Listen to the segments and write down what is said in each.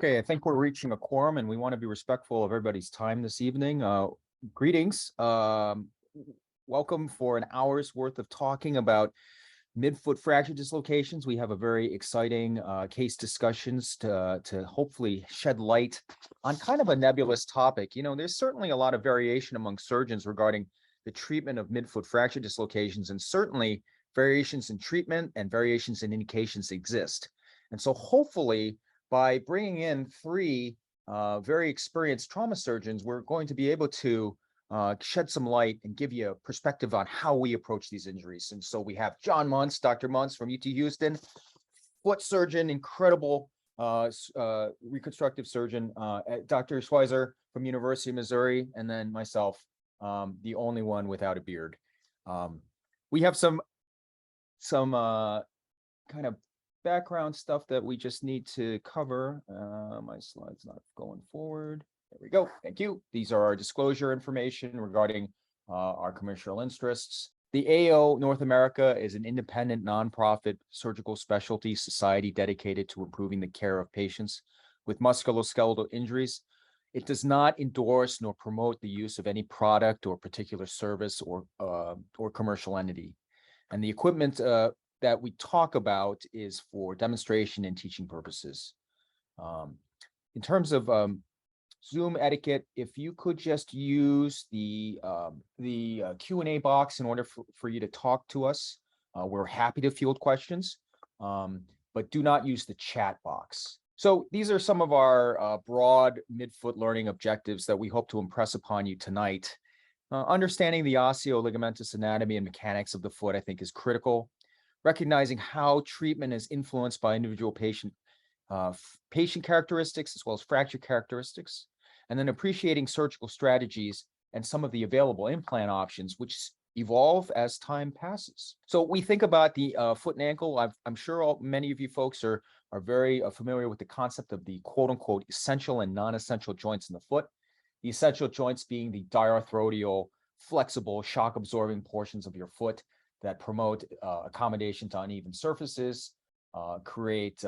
Okay, I think we're reaching a quorum and we want to be respectful of everybody's time this evening. Greetings. Welcome for an hour's worth of talking about midfoot fracture dislocations. We have a very exciting case discussions to hopefully shed light on kind of a nebulous topic. You know, there's certainly a lot of variation among surgeons regarding the treatment of midfoot fracture dislocations, and certainly variations in treatment and variations in indications exist. And so hopefully by bringing in three very experienced trauma surgeons, we're going to be able to shed some light and give you a perspective on how we approach these injuries. And so we have John Muntz, Dr. Muntz from UT Houston, foot surgeon, incredible reconstructive surgeon, Dr. Schweizer from University of Missouri, and then myself, the only one without a beard. We have some kind of background stuff that we just need to cover. My slide's not going forward. There we go. Thank you. These are our disclosure information regarding our commercial interests. The AO North America is an independent nonprofit surgical specialty society dedicated to improving the care of patients with musculoskeletal injuries. It does not endorse nor promote the use of any product or particular service or commercial entity. And the equipment that we talk about is for demonstration and teaching purposes. In terms of Zoom etiquette, if you could just use the Q&A box in order for you to talk to us, we're happy to field questions, but do not use the chat box. So these are some of our broad midfoot learning objectives that we hope to impress upon you tonight. Understanding the osteoligamentous anatomy and mechanics of the foot, I think, is critical. Recognizing how treatment is influenced by individual patient characteristics as well as fracture characteristics, and then appreciating surgical strategies and some of the available implant options, which evolve as time passes. So we think about the foot and ankle. I'm sure many of you folks are very familiar with the concept of the quote unquote essential and non-essential joints in the foot. The essential joints being the diarthrodial, flexible, shock absorbing portions of your foot that promote accommodation to uneven surfaces, create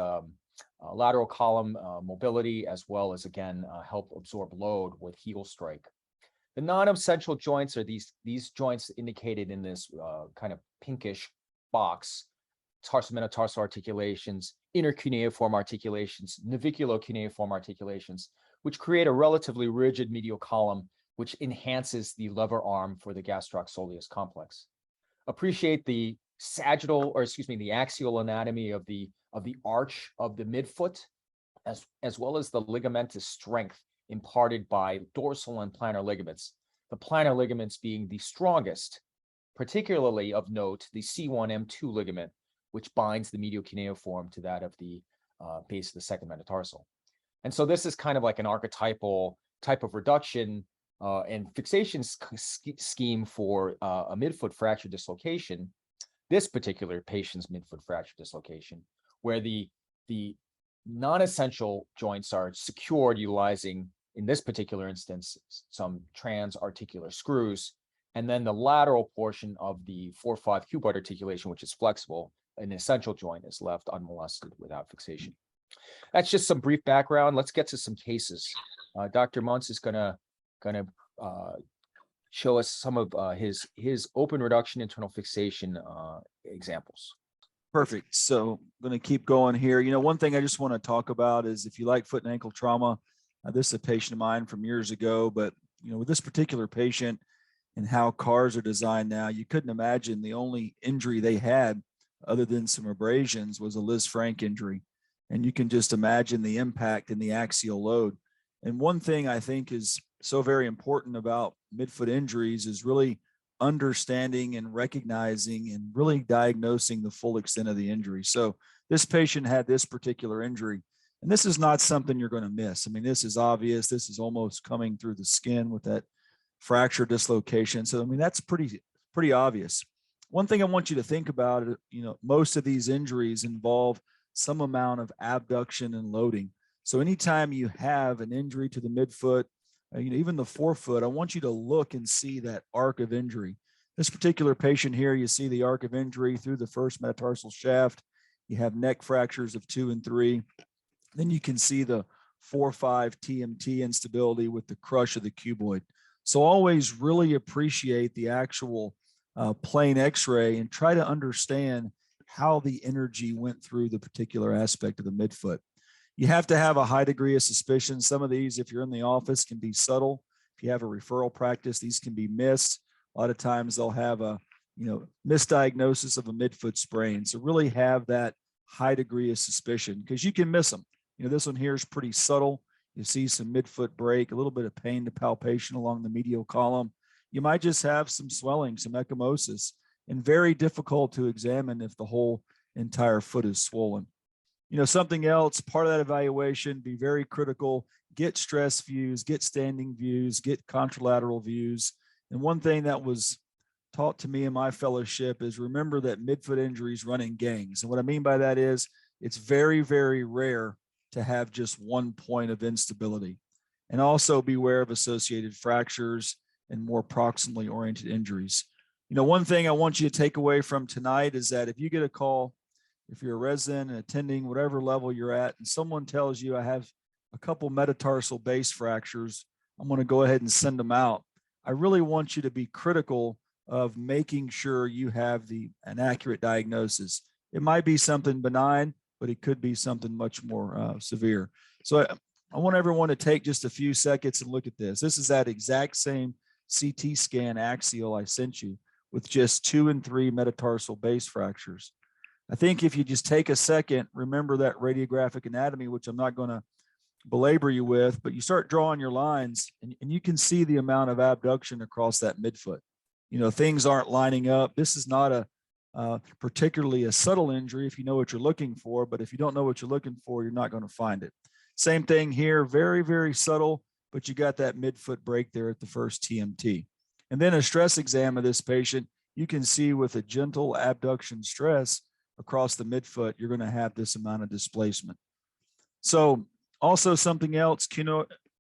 lateral column mobility, as well as, again, help absorb load with heel strike. The non-essential joints are these joints indicated in this kind of pinkish box: tarsometatarsal articulations, intercuneiform articulations, naviculocuneiform articulations, which create a relatively rigid medial column, which enhances the lever arm for the gastroc-soleus complex. Appreciate the sagittal, or excuse me, the axial anatomy of the arch of the midfoot, as well as the ligamentous strength imparted by dorsal and plantar ligaments. The plantar ligaments being the strongest, particularly of note, the C1-M2 ligament, which binds the medial cuneiform to that of the base of the second metatarsal. And so this is kind of like an archetypal type of reduction and fixation scheme for a midfoot fracture dislocation, this particular patient's midfoot fracture dislocation, where the non-essential joints are secured utilizing, in this particular instance, some trans-articular screws, and then the lateral portion of the 4-5 cuboid articulation, which is flexible, an essential joint, is left unmolested without fixation. That's just some brief background. Let's get to some cases. Dr. Muntz is going to show us some of his open reduction internal fixation examples. Perfect. So I'm going to keep going here. You know, one thing I just want to talk about is, if you like foot and ankle trauma, this is a patient of mine from years ago, but you know, with this particular patient and how cars are designed now, you couldn't imagine the only injury they had other than some abrasions was a Lisfranc injury. And you can just imagine the impact and the axial load. And one thing I think is so very important about midfoot injuries is really understanding and recognizing and really diagnosing the full extent of the injury. So this patient had this particular injury, and this is not something you're going to miss. I mean, this is obvious. This is almost coming through the skin with that fracture dislocation. So, I mean, that's pretty obvious. One thing I want you to think about, you know, most of these injuries involve some amount of abduction and loading. So anytime you have an injury to the midfoot, you know, even the forefoot, I want you to look and see that arc of injury. This particular patient here, you see the arc of injury through the first metatarsal shaft. You have neck fractures of 2 and 3. Then you can see the 4-5 TMT instability with the crush of the cuboid. So always really appreciate the actual plain x-ray and try to understand how the energy went through the particular aspect of the midfoot. You have to have a high degree of suspicion. Some of these, if you're in the office, can be subtle. If you have a referral practice, these can be missed. A lot of times they'll have a misdiagnosis of a midfoot sprain. So really have that high degree of suspicion because you can miss them. This one here is pretty subtle. You see some midfoot break, a little bit of pain to palpation along the medial column. You might just have some swelling, some ecchymosis, and very difficult to examine if the whole entire foot is swollen. Something else, part of that evaluation, be very critical, get stress views, get standing views, get contralateral views. And one thing that was taught to me in my fellowship is remember that midfoot injuries run in gangs. And what I mean by that is it's very, very rare to have just one point of instability. And also beware of associated fractures and more proximally oriented injuries. One thing I want you to take away from tonight is that if you get a call, if you're a resident and attending whatever level you're at, and someone tells you I have a couple metatarsal base fractures, I'm going to go ahead and send them out. I really want you to be critical of making sure you have an accurate diagnosis. It might be something benign, but it could be something much more severe. So I want everyone to take just a few seconds and look at this. This is that exact same CT scan axial I sent you with just 2 and 3 metatarsal base fractures. I think if you just take a second, remember that radiographic anatomy, which I'm not going to belabor you with, but you start drawing your lines and you can see the amount of abduction across that midfoot. Things aren't lining up. This is not particularly a subtle injury if you know what you're looking for, but if you don't know what you're looking for, you're not going to find it. Same thing here, very, very subtle, but you got that midfoot break there at the first TMT. And then a stress exam of this patient, you can see with a gentle abduction stress across the midfoot, you're going to have this amount of displacement. So also something else,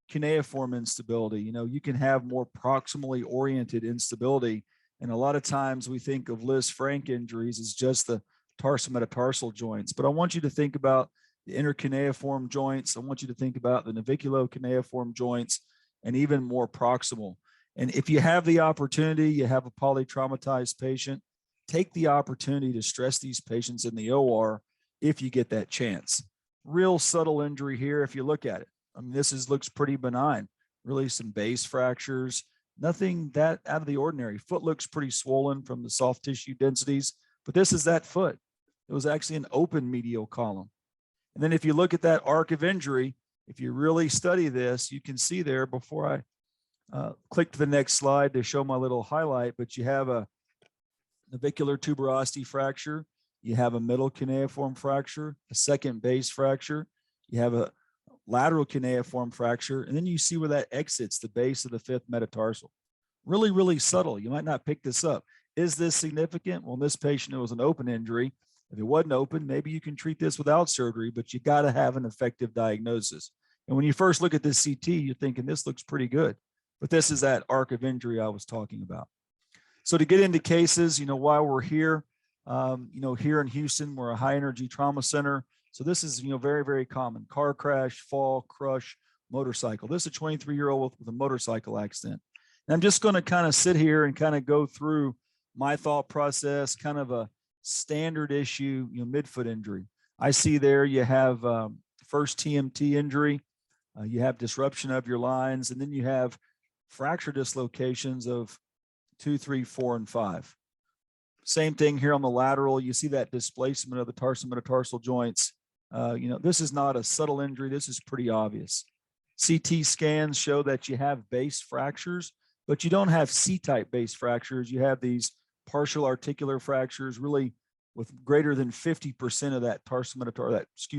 cuneiform instability. You can have more proximally oriented instability. And a lot of times we think of Lisfranc injuries as just the tarsometatarsal joints, but I want you to think about the intercuneiform joints. I want you to think about the naviculocuneiform joints and even more proximal. And if you have the opportunity, you have a polytraumatized patient, take the opportunity to stress these patients in the OR if you get that chance. Real subtle injury here if you look at it. This looks pretty benign. Really some base fractures, nothing that out of the ordinary. Foot looks pretty swollen from the soft tissue densities, but this is that foot. It was actually an open medial column. And then if you look at that arc of injury, if you really study this, you can see there before I click to the next slide to show my little highlight, but you have a navicular tuberosity fracture, you have a middle cuneiform fracture, a second base fracture, you have a lateral cuneiform fracture, and then you see where that exits the base of the 5th metatarsal. Really, really subtle. You might not pick this up. Is this significant? Well, in this patient, it was an open injury. If it wasn't open, maybe you can treat this without surgery, but you got to have an effective diagnosis. And when you first look at this CT, you're thinking this looks pretty good, but this is that arc of injury I was talking about. So to get into cases, while we're here, here in Houston, we're a high energy trauma center. So this is, very, very common. Car crash, fall, crush, motorcycle. This is a 23-year-old with a motorcycle accident. And I'm just going to kind of sit here and kind of go through my thought process, kind of a standard issue, midfoot injury. I see there you have first TMT injury, you have disruption of your lines, and then you have fracture dislocations of 2, 3, 4, and 5. Same thing here on the lateral. You see that displacement of the tarsometatarsal joints. This is not a subtle injury. This is pretty obvious. CT scans show that you have base fractures, but you don't have C-type base fractures. You have these partial articular fractures, really with greater than 50% of that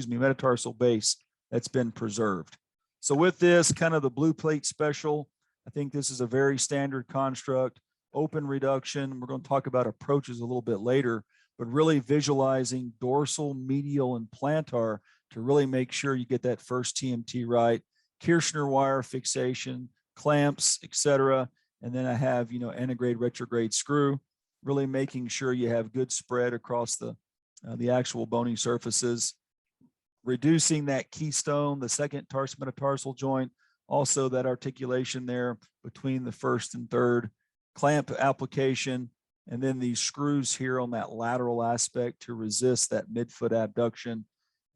metatarsal base that's been preserved. So with this kind of the blue plate special, I think this is a very standard construct, open reduction. We're going to talk about approaches a little bit later, but really visualizing dorsal, medial, and plantar to really make sure you get that first TMT right. Kirschner wire fixation, clamps, etc. And then I have, antegrade retrograde screw, really making sure you have good spread across the actual bony surfaces. reducing that keystone, the second tarsometatarsal joint, also that articulation there between the first and third, clamp application, and then these screws here on that lateral aspect to resist that midfoot abduction.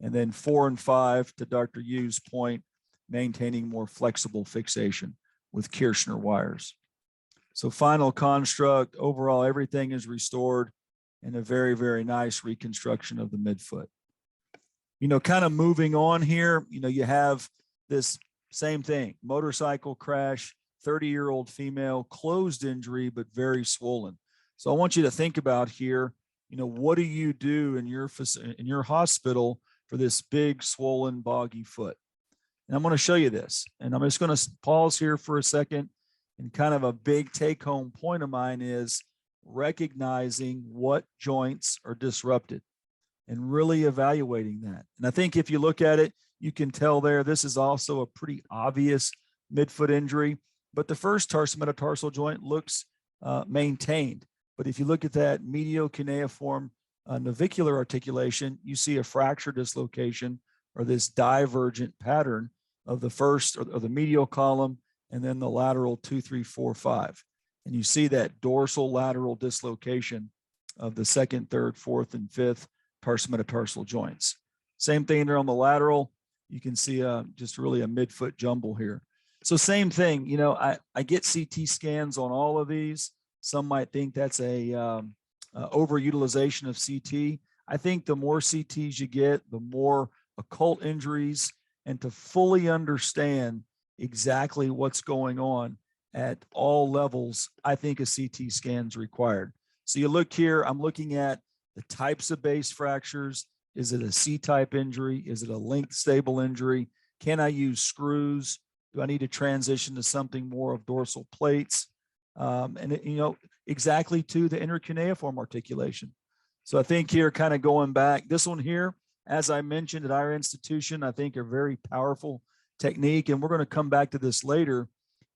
And then 4 and 5, to Dr. Yu's point, maintaining more flexible fixation with Kirschner wires. So final construct, overall, everything is restored and a very, very nice reconstruction of the midfoot. You know, kind of moving on here, you know, you have this same thing, motorcycle crash, 30-year-old female, closed injury, but very swollen. So I want you to think about here, you know, what do you do in your hospital for this big swollen boggy foot? And I'm going to show you this, and I'm just going to pause here for a second. And kind of a big take home point of mine is recognizing what joints are disrupted and really evaluating that. And I think if you look at it, you can tell there, this is also a pretty obvious midfoot injury, but the first tarsometatarsal joint looks maintained. But if you look at that medial cuneiform navicular articulation, you see a fracture dislocation or this divergent pattern of the first or the medial column and then the lateral 2, 3, 4, 5. And you see that dorsal lateral dislocation of the second, third, fourth, and fifth tarsometatarsal joints. Same thing there on the lateral. You can see just really a midfoot jumble here. So same thing, you know, I get CT scans on all of these. Some might think that's a overutilization of CT. I think the more CTs you get, the more occult injuries, and to fully understand exactly what's going on at all levels, I think a CT scan is required. So you look here, I'm looking at the types of base fractures. Is it a C-type injury? Is it a length stable injury? Can I use screws? Do I need to transition to something more of dorsal plates? And you know, exactly to the intercuneiform articulation. So I think here, kind of going back, this one here, as I mentioned at our institution, I think a very powerful technique, and we're going to come back to this later,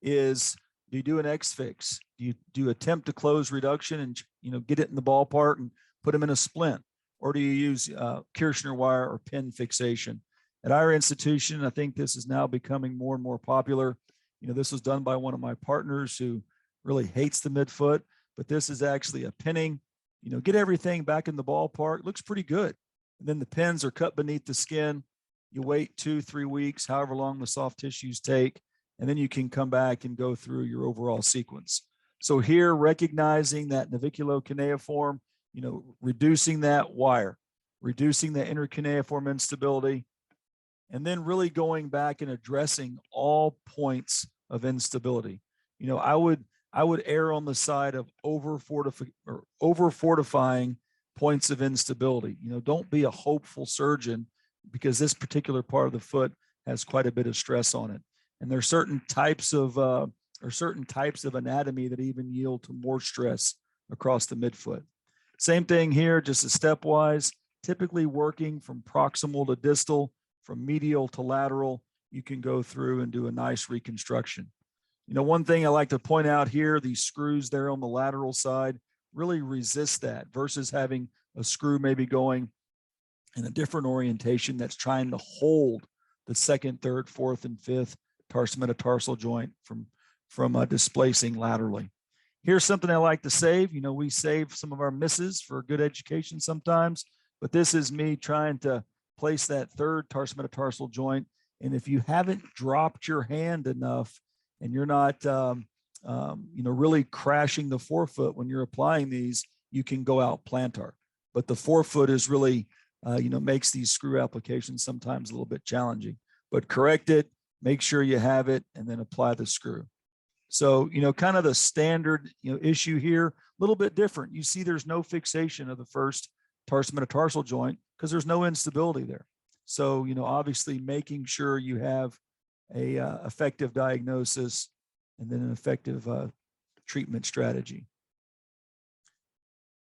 is do you do an X-fix? Do you attempt to close reduction and, you know, get it in the ballpark and put them in a splint? Or do you use Kirschner wire or pin fixation? At our institution, I think this is now becoming more and more popular. You know, this was done by one of my partners who really hates the midfoot, but this is actually a pinning, you know, get everything back in the ballpark. Looks pretty good. And then the pins are cut beneath the skin. You wait 2-3 weeks, however long the soft tissues take, and then you can come back and go through your overall sequence. So here, recognizing that naviculo-cuneiform, you know, reducing that wire, reducing the intercuneiform instability, and then really going back and addressing all points of instability. You know, I would err on the side of over fortifying points of instability. You know, don't be a hopeful surgeon, because this particular part of the foot has quite a bit of stress on it. And there are certain types of anatomy that even yield to more stress across the midfoot. Same thing here, just a stepwise, typically working from proximal to distal, from medial to lateral. You can go through and do a nice reconstruction. You know, one thing I like to point out here, these screws there on the lateral side really resist that versus having a screw maybe going in a different orientation that's trying to hold the second, third, fourth, and fifth tarsometatarsal joint from displacing laterally. Here's something I like to save. You know, we save some of our misses for good education sometimes, but this is me trying to place that third tarsometatarsal joint. And if you haven't dropped your hand enough and you're not, you know, really crashing the forefoot when you're applying these, you can go out plantar. But the forefoot is really, you know, makes these screw applications sometimes a little bit challenging. But correct it, make sure you have it, and then apply the screw. So, you know, kind of the standard, you know, issue here, a little bit different. You see there's no fixation of the first tarsometatarsal joint because there's no instability there. So, you know, obviously making sure you have a effective diagnosis and then an effective treatment strategy.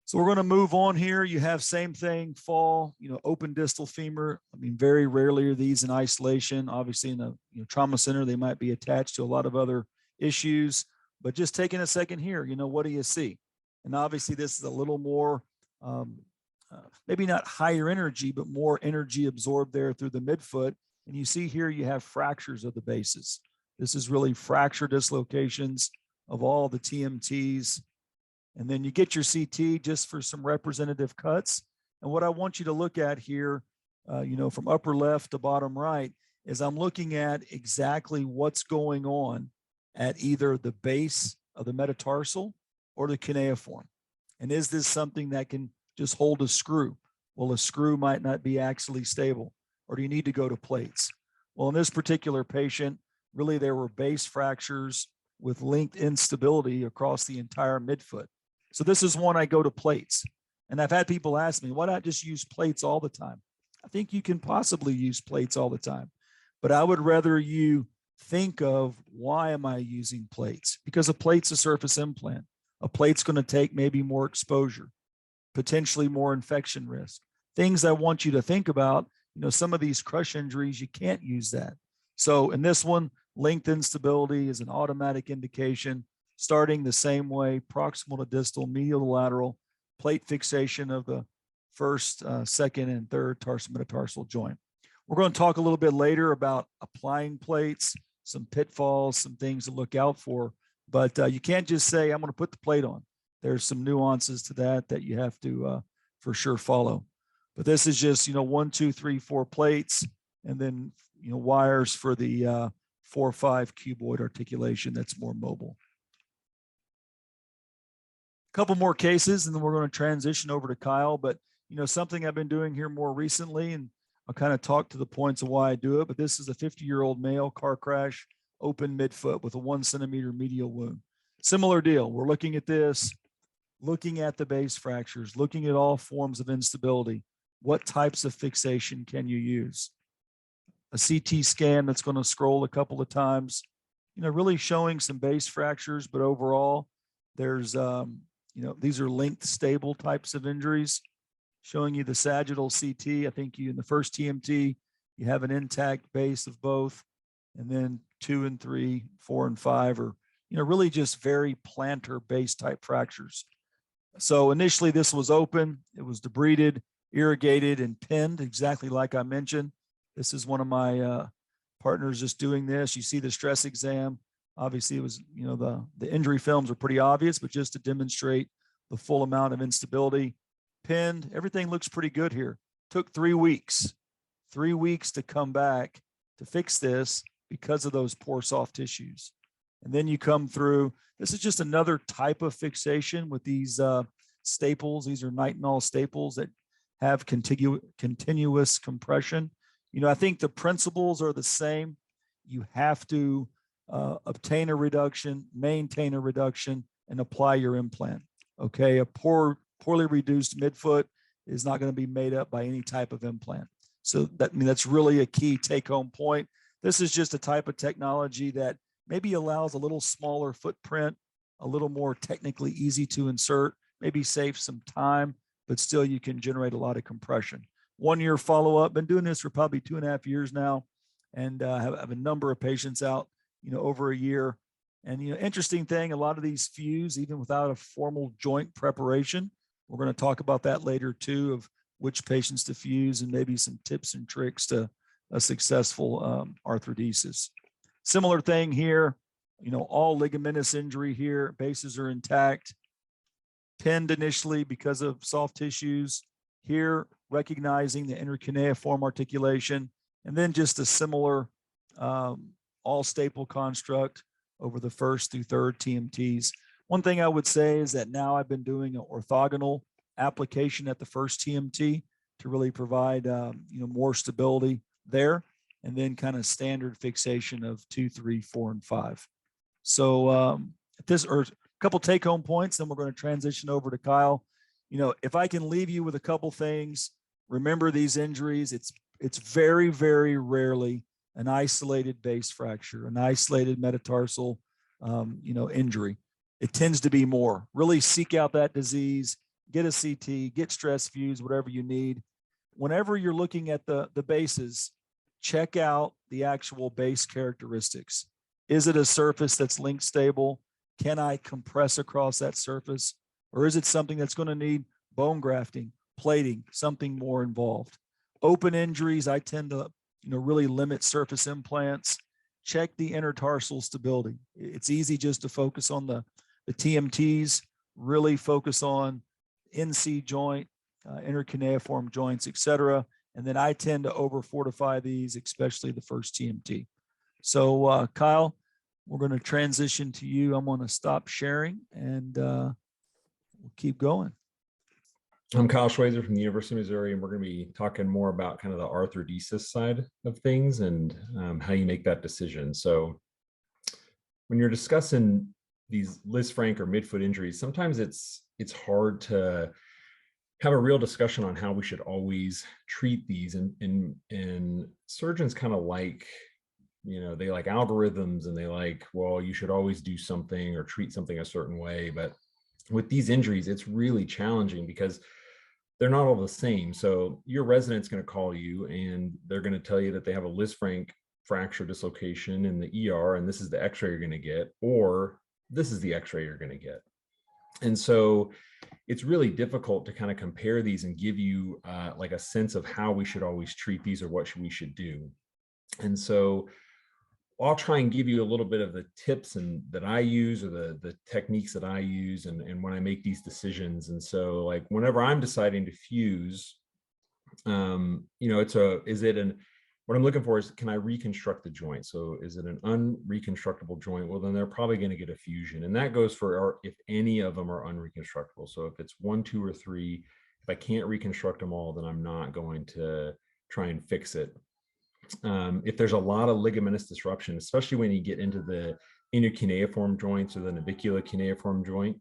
So we're going to move on here. You have same thing, fall, you know, open distal femur. I mean, very rarely are these in isolation. Obviously in a trauma center, they might be attached to a lot of other issues, but just taking a second here, you know, what do you see? And obviously this is a little more maybe not higher energy, but more energy absorbed there through the midfoot. And you see here, you have fractures of the bases. This is really fracture dislocations of all the TMTs. And then you get your CT just for some representative cuts. And what I want you to look at here, from upper left to bottom right, is I'm looking at exactly what's going on at either the base of the metatarsal or the cuneiform. And is this something that can just hold a screw? Well, a screw might not be axially stable, or do you need to go to plates? Well, in this particular patient, really there were base fractures with linked instability across the entire midfoot. So this is one I go to plates. And I've had people ask me, why not just use plates all the time? I think you can possibly use plates all the time, but I would rather you think of, why am I using plates? Because a plate's a surface implant. A plate's going to take maybe more exposure, potentially more infection risk. Things I want you to think about, some of these crush injuries, you can't use that. So in this one, linked instability is an automatic indication, starting the same way, proximal to distal, medial to lateral, plate fixation of the first, second, and third tarsometatarsal joint. We're going to talk a little bit later about applying plates, some pitfalls, some things to look out for, but you can't just say, I'm going to put the plate on. There's some nuances to that you have to for sure follow. But this is just, 1, 2, 3, 4 plates, and then, wires for the 4-5 cuboid articulation that's more mobile. A couple more cases, and then we're going to transition over to Kyle. But, something I've been doing here more recently, and I'll kind of talk to the points of why I do it, but this is a 50-year-old male, car crash, open midfoot with a 1 centimeter medial wound. Similar deal. We're looking at this, looking at the base fractures, looking at all forms of instability. What types of fixation can you use? A CT scan that's going to scroll a couple of times, really showing some base fractures, but overall there's, these are linked stable types of injuries, showing you the sagittal CT. I think in the first TMT, you have an intact base of both, and then 2 and 3, 4 and 5 are, really just very plantar base type fractures. So initially this was open, it was debrided, irrigated, and pinned, exactly like I mentioned. This is one of my partners just doing this. You see the stress exam. Obviously it was, the injury films are pretty obvious, but just to demonstrate the full amount of instability. Pinned, everything looks pretty good here. Took 3 weeks to come back to fix this because of those poor soft tissues. And then you come through, this is just another type of fixation with these staples. These are nitinol staples that have continuous compression. I think the principles are the same. You have to obtain a reduction, maintain a reduction, and apply your implant. Okay, a poorly reduced midfoot is not going to be made up by any type of implant. So that's really a key take-home point. This is just a type of technology that maybe allows a little smaller footprint, a little more technically easy to insert, maybe save some time, but still you can generate a lot of compression. 1 year follow-up, been doing this for probably 2.5 years now, and have a number of patients out, over a year. And, interesting thing, a lot of these fuse even without a formal joint preparation. We're going to talk about that later too, of which patients to fuse and maybe some tips and tricks to a successful arthrodesis. Similar thing here, all ligamentous injury here, bases are intact, pinned initially because of soft tissues. Here, recognizing the intercuneiform articulation, and then just a similar all staple construct over the first through third TMTs. One thing I would say is that now I've been doing an orthogonal application at the first TMT to really provide more stability there, and then kind of standard fixation of 2, 3, 4, and 5. So this are a couple take-home points, then we're going to transition over to Kyle. If I can leave you with a couple things, remember these injuries. It's very, very rarely an isolated base fracture, an isolated metatarsal, injury. It tends to be more. Really seek out that disease, get a CT, get stress fuse, whatever you need. Whenever you're looking at the bases, check out the actual base characteristics. Is it a surface that's link stable? Can I compress across that surface? Or is it something that's going to need bone grafting plating, something more involved. Open injuries, I tend to, really limit surface implants. Check the intertarsal stability. It's easy just to focus on the TMTs, really focus on NC joint, intercuneiform joints, etc. And then I tend to over fortify these, especially the first TMT. So Kyle, we're going to transition to you. I'm going to stop sharing and we'll keep going. I'm Kyle Schweizer from the University of Missouri, and we're going to be talking more about kind of the arthrodesis side of things and how you make that decision. So when you're discussing these Lisfranc or midfoot injuries, sometimes it's hard to have a real discussion on how we should always treat these. And surgeons kind of like, they like algorithms, and they like, well, you should always do something or treat something a certain way. But with these injuries, it's really challenging because they're not all the same. So your resident's going to call you and they're going to tell you that they have a Lisfranc fracture dislocation in the ER, and this is the x-ray you're going to get, or this is the x-ray you're going to get. And so it's really difficult to kind of compare these and give you like a sense of how we should always treat these or what we should do. And so I'll try and give you a little bit of the tips that I use, or the techniques that I use, and when I make these decisions. And so, like, whenever I'm deciding to fuse, what I'm looking for is, can I reconstruct the joint? So is it an unreconstructible joint? Well, then they're probably going to get a fusion, and that goes for if any of them are unreconstructible. So if it's 1, 2, or 3, if I can't reconstruct them all, then I'm not going to try and fix it. If there's a lot of ligamentous disruption, especially when you get into the intercuneiform joints or the navicular cuneiform joint,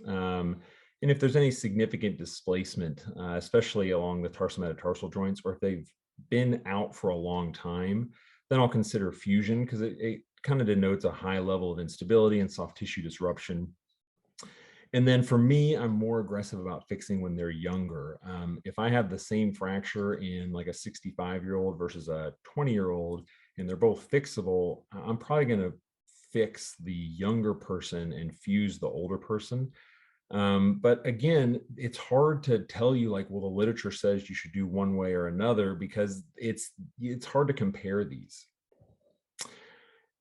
and if there's any significant displacement, especially along the tarsometatarsal joints, or if they've been out for a long time, then I'll consider fusion, because it kind of denotes a high level of instability and soft tissue disruption. And then for me, I'm more aggressive about fixing when they're younger. If I have the same fracture in like a 65-year-old versus a 20-year-old, and they're both fixable, I'm probably going to fix the younger person and fuse the older person. But again, it's hard to tell you, like, well, the literature says you should do one way or another, because it's hard to compare these.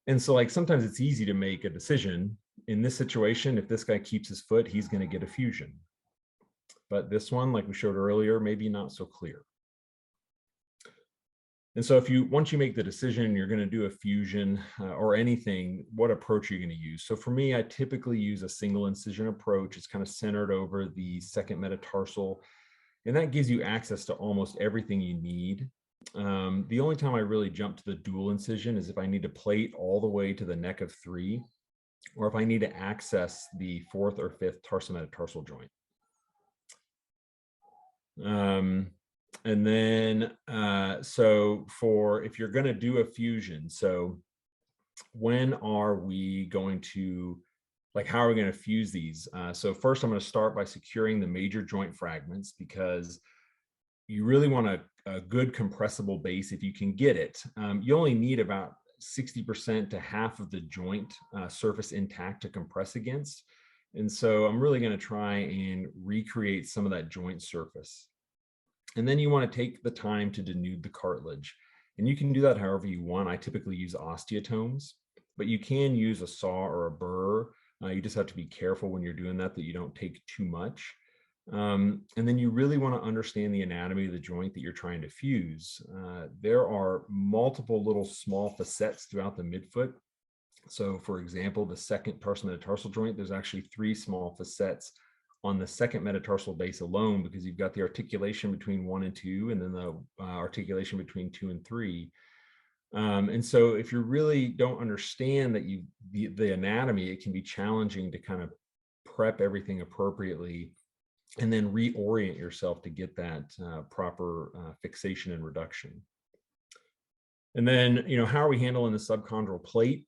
And so, like, sometimes it's easy to make a decision. In this situation, if this guy keeps his foot, he's going to get a fusion. But this one, like we showed earlier, maybe not so clear. And so once you make the decision, you're going to do a fusion or anything, what approach are you going to use? So for me, I typically use a single incision approach. It's kind of centered over the second metatarsal, and that gives you access to almost everything you need. The only time I really jump to the dual incision is if I need to plate all the way to the neck of 3, or if I need to access the 4th or 5th tarsometatarsal joint. And then, so if you're going to do a fusion, so when are we going to, like, how are we going to fuse these? So first, I'm going to start by securing the major joint fragments, because you really want a good compressible base if you can get it. You only need about 60% to half of the joint surface intact to compress against. And so I'm really going to try and recreate some of that joint surface. And then you want to take the time to denude the cartilage. And you can do that however you want. I typically use osteotomes, but you can use a saw or a burr. You just have to be careful when you're doing that you don't take too much. And then you really want to understand the anatomy of the joint that you're trying to fuse. There are multiple little small facets throughout the midfoot. So for example, the second tarsometatarsal joint, there's actually 3 small facets on the second metatarsal base alone, because you've got the articulation between 1 and 2, and then the articulation between 2 and 3. And so if you really don't understand that the anatomy, it can be challenging to kind of prep everything appropriately and then reorient yourself to get that proper fixation and reduction. And then, how are we handling the subchondral plate?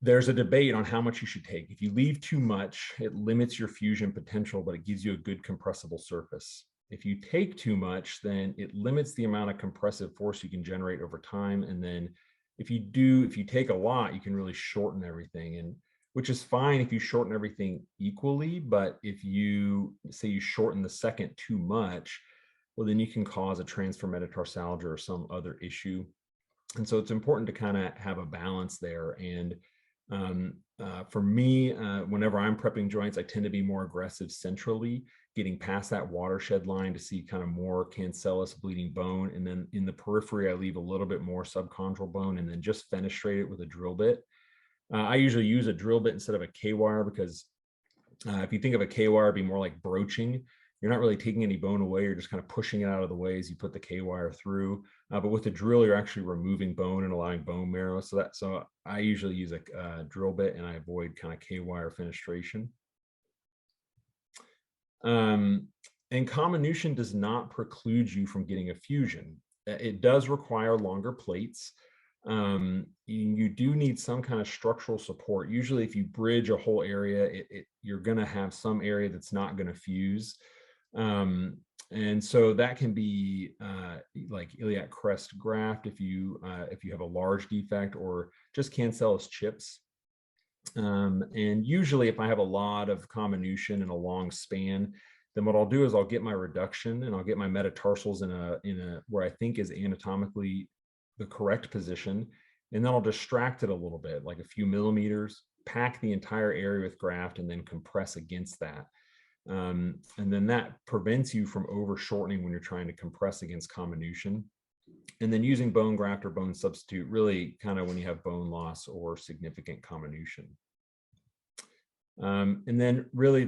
There's a debate on how much you should take. If you leave too much, it limits your fusion potential, but it gives you a good compressible surface. If you take too much, then it limits the amount of compressive force you can generate over time. And then if you take a lot, you can really shorten everything. And which is fine if you shorten everything equally. But if you say you shorten the second too much, well, then you can cause a transfer metatarsalgia or some other issue. And so it's important to kind of have a balance there. And for me, whenever I'm prepping joints, I tend to be more aggressive centrally, getting past that watershed line to see kind of more cancellous bleeding bone. And then in the periphery, I leave a little bit more subchondral bone and then just fenestrate it with a drill bit. I usually use a drill bit instead of a K-wire because if you think of a K-wire, it'd be more like broaching. You're not really taking any bone away. You're just kind of pushing it out of the way as you put the K-wire through. But with the drill, you're actually removing bone and allowing bone marrow. So I usually use a drill bit, and I avoid kind of K-wire fenestration. And comminution does not preclude you from getting a fusion. It does require longer plates. You do need some kind of structural support. Usually if you bridge a whole area, you're going to have some area that's not going to fuse. And so that can be like iliac crest graft if you have a large defect, or just cancellous chips. And usually if I have a lot of comminution and a long span, then what I'll do is I'll get my reduction and I'll get my metatarsals in a where I think is anatomically the correct position, and then I'll distract it a little bit, like a few millimeters, pack the entire area with graft, and then compress against that. And then that prevents you from over shortening when you're trying to compress against comminution. And then using bone graft or bone substitute really kind of when you have bone loss or significant comminution. And then really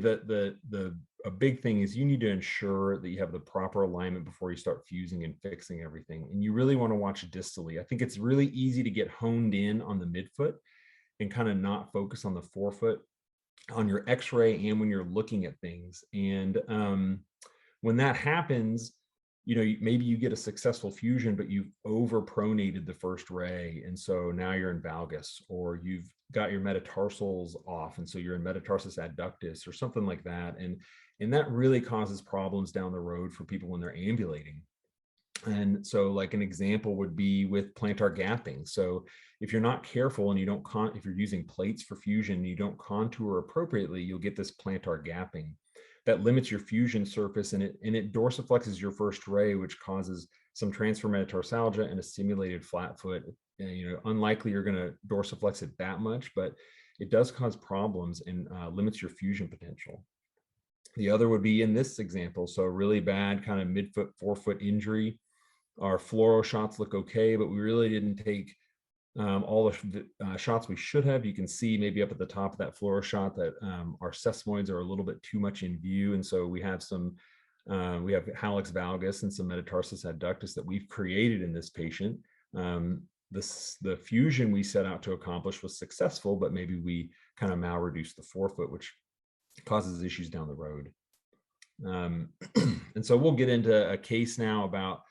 a big thing is you need to ensure that you have the proper alignment before you start fusing and fixing everything. And you really want to watch distally. I think it's really easy to get honed in on the midfoot and kind of not focus on the forefoot on your x-ray and when you're looking at things. And when that happens, maybe you get a successful fusion, but you've overpronated the first ray. And so now you're in valgus, or you've got your metatarsals off. And so you're in metatarsus adductus or something like that. And that really causes problems down the road for people when they're ambulating. And so like an example would be with plantar gapping. So if you're not careful and you don't if you're using plates for fusion and you don't contour appropriately, you'll get this plantar gapping that limits your fusion surface, and it dorsiflexes your first ray, which causes some transfer metatarsalgia and a simulated flat foot. And, unlikely you're going to dorsiflex it that much, but it does cause problems and limits your fusion potential. The other would be in this example. So really bad kind of midfoot, forefoot injury. Our fluoro shots look okay, but we really didn't take all the shots we should have. You can see maybe up at the top of that fluoro shot that our sesamoids are a little bit too much in view. And so we have we have hallux valgus and some metatarsus adductus that we've created in this patient. The fusion we set out to accomplish was successful, but maybe we kind of malreduced the forefoot, which causes issues down the road. And so we'll get into a case now about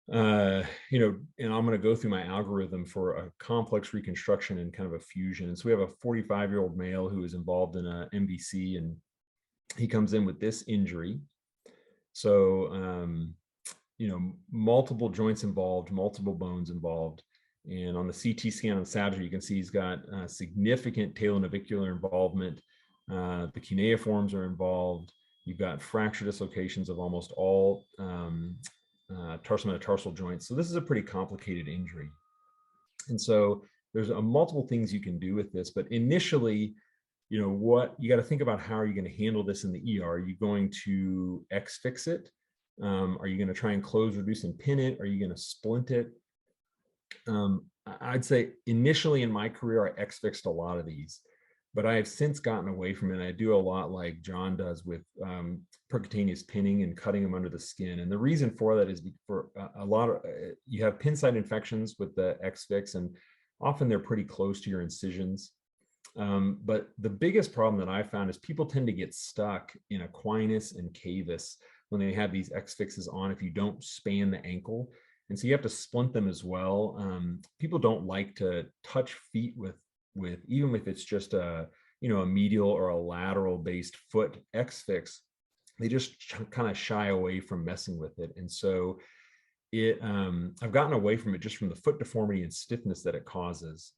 and I'm going to go through my algorithm for a complex reconstruction and kind of a fusion. And so we have a 45-year-old male who is involved in a MVC, and he comes in with this injury. So, multiple joints involved, multiple bones involved. And on the CT scan on sagittal, you can see he's got significant talonavicular involvement. The cuneiforms are involved. You've got fracture dislocations of almost all tarsometatarsal joints. So this is a pretty complicated injury. And so there's multiple things you can do with this, but initially, what you got to think about, how are you going to handle this in the ER? Are you going to X-fix it? Are you going to try and close, reduce, and pin it? Are you going to splint it? I'd say initially in my career, I X-fixed a lot of these, but I have since gotten away from it. And I do a lot like John does with percutaneous pinning and cutting them under the skin. And the reason for that is for a lot of, you have pin site infections with the X-fix, and often they're pretty close to your incisions. But the biggest problem that I found is people tend to get stuck in equinus and cavus when they have these X-fixes on if you don't span the ankle. And so you have to splint them as well. People don't like to touch feet with even if it's just a medial or a lateral based foot X-fix. They just kind of shy away from messing with it. And so I've gotten away from it just from the foot deformity and stiffness that it causes.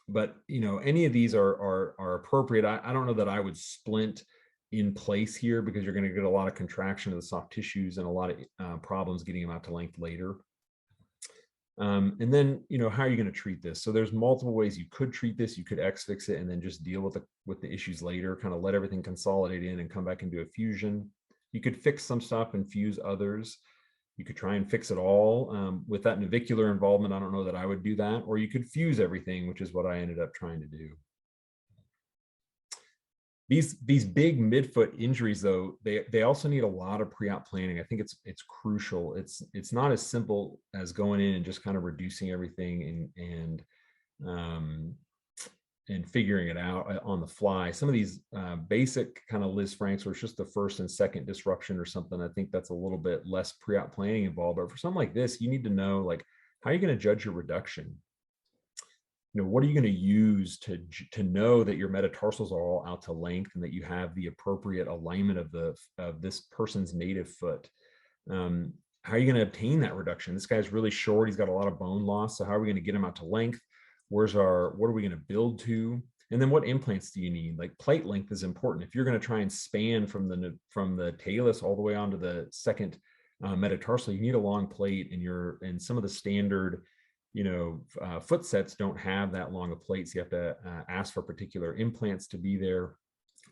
but any of these are appropriate. I don't know that I would splint in place here, because you're going to get a lot of contraction of the soft tissues and a lot of problems getting them out to length later. And then, how are you going to treat this? So there's multiple ways you could treat this. You could X-fix it and then just deal with the issues later, kind of let everything consolidate in and come back into a fusion. You could fix some stuff and fuse others. You could try and fix it all. With that navicular involvement, I don't know that I would do that. Or you could fuse everything, which is what I ended up trying to do. These big midfoot injuries, though, they also need a lot of pre-op planning. I think it's crucial. It's not as simple as going in and just kind of reducing everything and figuring it out on the fly. Some of these basic kind of Lisfrancs, where it's just the first and second disruption or something, I think that's a little bit less pre-op planning involved. But for something like this, you need to know, like, how are you going to judge your reduction? What are you going to use to know that your metatarsals are all out to length and that you have the appropriate alignment of this person's native foot? How are you going to obtain that reduction? This guy's really short. He's got a lot of bone loss. So how are we going to get him out to length? What are we going to build to? And then what implants do you need? Like, plate length is important. If you're going to try and span from the talus all the way onto the second metatarsal, you need a long plate, and some of the standard foot sets don't have that long of plates. You have to ask for particular implants to be there,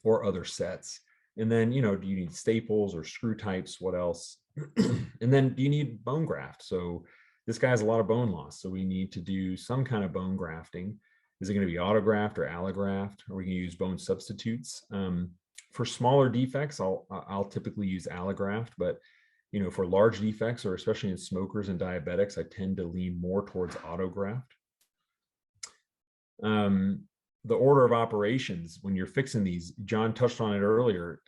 or other sets. And then, do you need staples or screw types? What else? And then, do you need bone graft? So this guy has a lot of bone loss, so we need to do some kind of bone grafting. Is it going to be autograft or allograft? Or we can use bone substitutes. For smaller defects, I'll typically use allograft, but for large defects, or especially in smokers and diabetics, I tend to lean more towards autograft. The order of operations when you're fixing these, John touched on it earlier,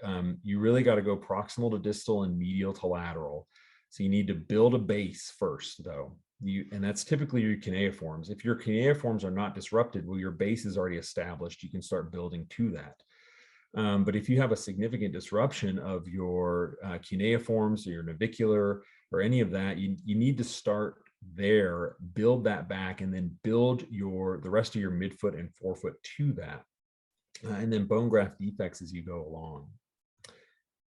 you really got to go proximal to distal and medial to lateral. So you need to build a base first, though. And that's typically your cuneiforms. If your cuneiforms are not disrupted, well, your base is already established. You can start building to that. But if you have a significant disruption of your cuneiforms or your navicular or any of that, you need to start there, build that back, and then build the rest of your midfoot and forefoot to that. And then bone graft defects as you go along.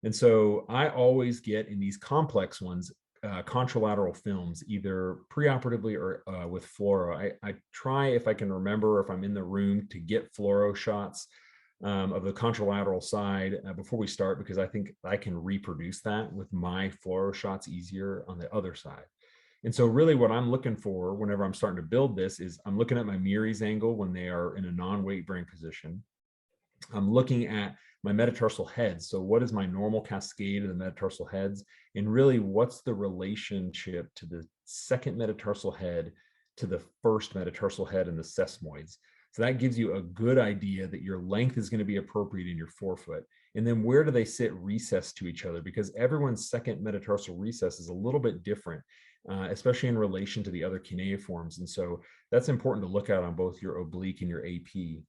And so I always get, in these complex ones, contralateral films, either preoperatively or with fluoro. I try, if I can remember, if I'm in the room, to get fluoro shots of the contralateral side before we start, because I think I can reproduce that with my fluoro shots easier on the other side. And so really what I'm looking for whenever I'm starting to build this is I'm looking at my Meary's angle when they are in a non-weight bearing position. I'm looking at my metatarsal heads. So what is my normal cascade of the metatarsal heads? And really, what's the relationship to the second metatarsal head to the first metatarsal head and the sesamoids? So that gives you a good idea that your length is going to be appropriate in your forefoot. And then where do they sit recessed to each other? Because everyone's second metatarsal recess is a little bit different, especially in relation to the other cuneiforms. And so that's important to look at on both your oblique and your AP.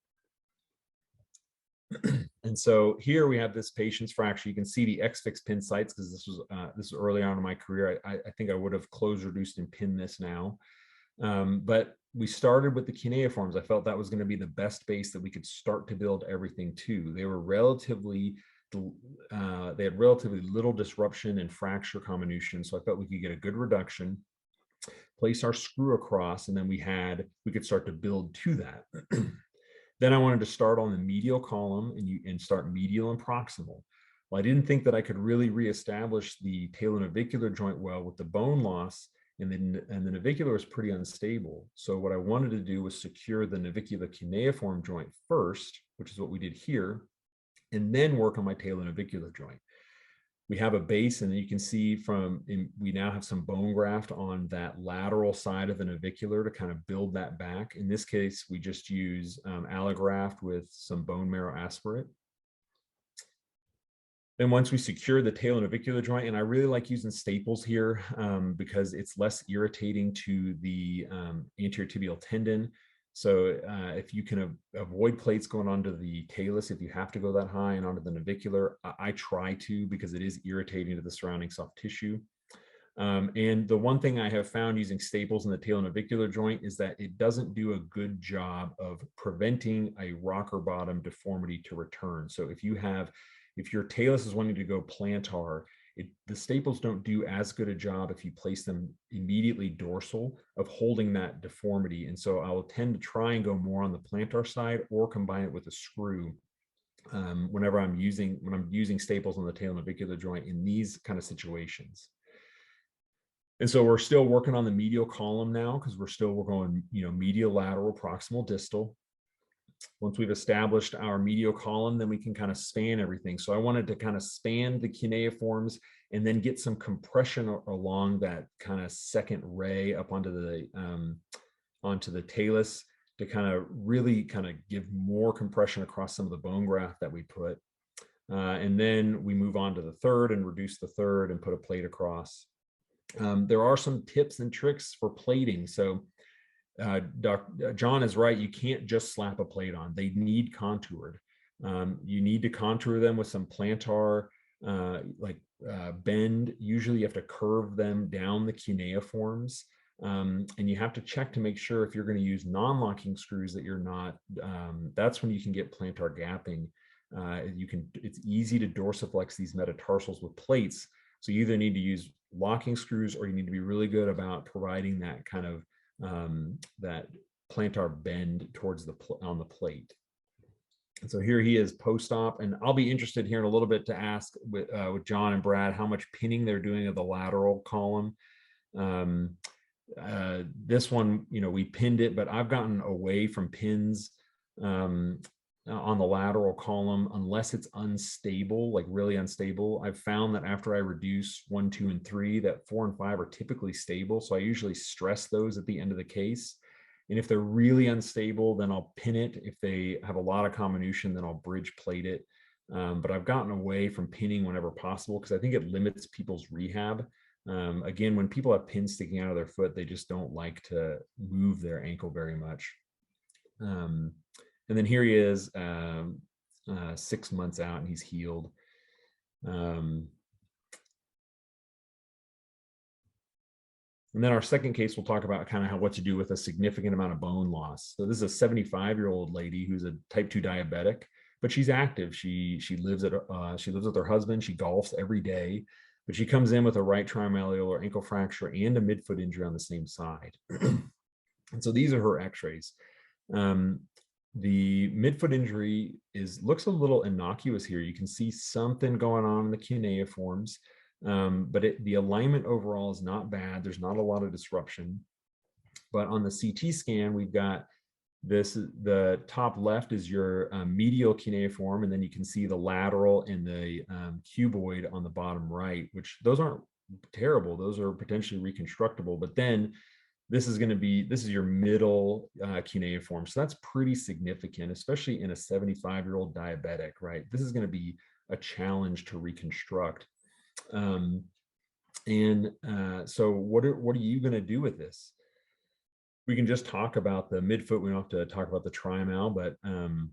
And so here we have this patient's fracture. You can see the X-fix pin sites, because this was early on in my career. I think I would have closed, reduced, and pinned this now. But we started with the cuneiforms. I felt that was going to be the best base that we could start to build everything to. They were they had relatively little disruption and fracture comminution, so I felt we could get a good reduction, place our screw across, and then we could start to build to that. Then I wanted to start on the medial column and start medial and proximal. Well, I didn't think that I could really reestablish the talonavicular joint well with the bone loss, and the navicular was pretty unstable. So what I wanted to do was secure the navicular cuneiform joint first, which is what we did here, and then work on my talonavicular joint. We have a base, and you can see we now have some bone graft on that lateral side of the navicular to kind of build that back. In this case, we just use allograft with some bone marrow aspirate. Then once we secure the talonavicular joint, and I really like using staples here because it's less irritating to the anterior tibial tendon. So if you can avoid plates going onto the talus, if you have to go that high and onto the navicular, I try to, because it is irritating to the surrounding soft tissue. And the one thing I have found using staples in the talonavicular joint is that it doesn't do a good job of preventing a rocker bottom deformity to return. So if your talus is wanting to go plantar, the staples don't do as good a job if you place them immediately dorsal of holding that deformity. And so I will tend to try and go more on the plantar side or combine it with a screw whenever I'm using staples on the talonavicular joint in these kind of situations. And so we're still working on the medial column now because we're going, medial, lateral, proximal, distal. Once we've established our medial column, then we can kind of span everything. So I wanted to kind of span the cuneiforms and then get some compression along that kind of second ray up onto the talus to kind of really kind of give more compression across some of the bone graft that we put. And then we move on to the third and reduce the third and put a plate across. There are some tips and tricks for plating. So John is right. You can't just slap a plate on. They need contoured. You need to contour them with some plantar bend. Usually you have to curve them down the cuneiforms. And you have to check to make sure if you're going to use non-locking screws that you're not, that's when you can get plantar gapping. It's easy to dorsiflex these metatarsals with plates. So you either need to use locking screws or you need to be really good about providing that kind of that plantar bend towards on the plate. And so here he is post-op, and I'll be interested here in a little bit to ask with John and Brad how much pinning they're doing of the lateral column. This one, we pinned it, but I've gotten away from pins on the lateral column unless it's unstable, like really unstable. I've found that after I reduce 1, 2, and 3, that 4 and 5 are typically stable. So I usually stress those at the end of the case. And if they're really unstable, then I'll pin it. If they have a lot of comminution, then I'll bridge plate it. But I've gotten away from pinning whenever possible because I think it limits people's rehab. Again, when people have pins sticking out of their foot, they just don't like to move their ankle very much. And then here he is 6 months out and he's healed. And then our second case, we'll talk about kind of what to do with a significant amount of bone loss. So this is a 75-year-old lady who's a type 2 diabetic, but she's active. She lives with her husband. She golfs every day, but she comes in with a right trimalleolar ankle fracture and a midfoot injury on the same side. And so these are her x-rays. The midfoot injury looks a little innocuous here. You can see something going on in the cuneiforms, but the alignment overall is not bad. There's not a lot of disruption. But on the CT scan, we've got the top left is your medial cuneiform, and then you can see the lateral and the cuboid on the bottom right, which those aren't terrible. Those are potentially reconstructible, but then this is your middle cuneiform. So that's pretty significant, especially in a 75-year-old diabetic, right? This is going to be a challenge to reconstruct. So what are you going to do with this? We can just talk about the midfoot. We don't have to talk about the trimal, but do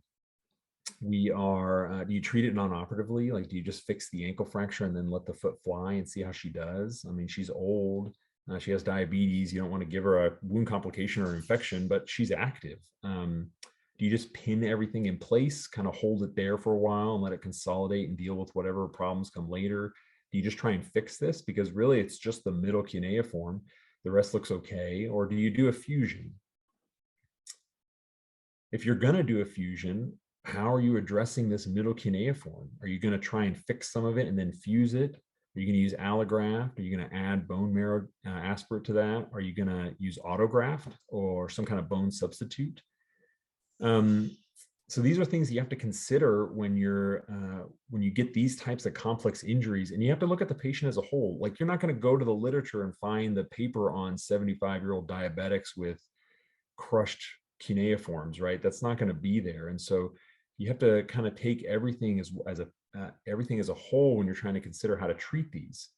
you treat it non-operatively? Like, do you just fix the ankle fracture and then let the foot fly and see how she does? I mean, she's old. She has diabetes. You don't want to give her a wound complication or infection, but she's active. Do you just pin everything in place, kind of hold it there for a while and let it consolidate and deal with whatever problems come later? Do you just try and fix this? Because really it's just the middle cuneiform. The rest looks okay. Or do you do a fusion? If you're going to do a fusion, how are you addressing this middle cuneiform? Are you going to try and fix some of it and then fuse it? Are you going to use allograft? Are you going to add bone marrow aspirate to that? Are you going to use autograft or some kind of bone substitute? So these are things you have to consider when you get these types of complex injuries, and you have to look at the patient as a whole. Like, you're not going to go to the literature and find the paper on 75-year-old diabetics with crushed cuneiforms, right? That's not going to be there. And so you have to kind of take everything everything as a whole when you're trying to consider how to treat these.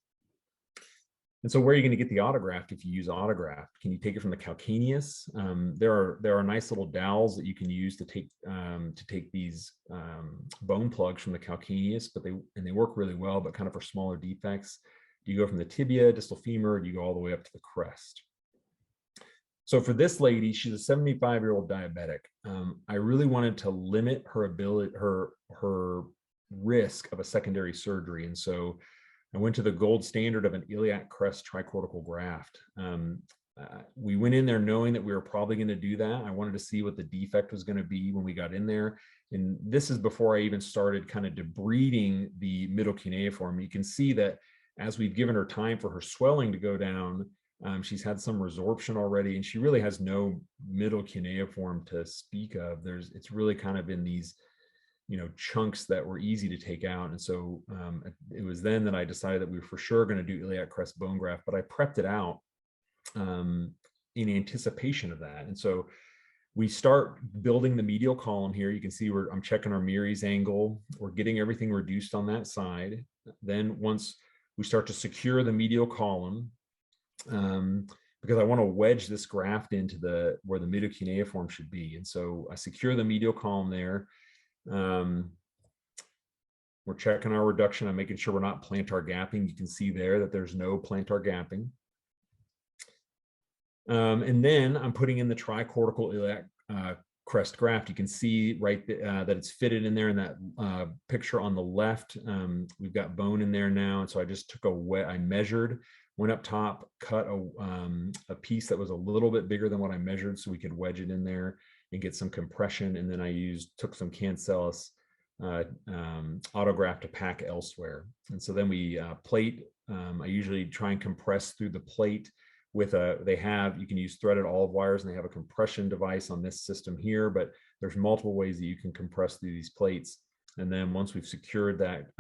And so where are you going to get the autograft if you use autograft? Can you take it from the calcaneus? There are nice little dowels that you can use to take these bone plugs from the calcaneus, but they work really well, but kind of for smaller defects. Do you go from the tibia, distal femur, or do you go all the way up to the crest? So for this lady, she's a 75-year-old diabetic. I really wanted to limit her ability, her risk of a secondary surgery. And so I went to the gold standard of an iliac crest tricortical graft. We went in there knowing that we were probably going to do that. I wanted to see what the defect was going to be when we got in there. And this is before I even started kind of debriding the middle cuneiform. You can see that as we've given her time for her swelling to go down, she's had some resorption already, and she really has no middle cuneiform to speak of. It's really kind of in these, chunks that were easy to take out. And so it was then that I decided that we were for sure going to do iliac crest bone graft, but I prepped it out in anticipation of that. And so we start building the medial column here. You can see I'm checking our Meary's angle. We're getting everything reduced on that side. Then once we start to secure the medial column, because I want to wedge this graft into where the medial cuneiform should be. And so I secure the medial column there. We're checking our reduction. I'm making sure we're not plantar gapping. You can see there that there's no plantar gapping. And then I'm putting in the tricortical iliac crest graft. You can see right that it's fitted in there in that picture on the left. We've got bone in there now. And so I just took I measured, went up top, cut a piece that was a little bit bigger than what I measured so we could wedge it in there and get some compression. And then I took some cancellous autograft to pack elsewhere. And so then we plate. I usually try and compress through the plate with you can use threaded olive wires, and they have a compression device on this system here, but there's multiple ways that you can compress through these plates. And then once we've secured that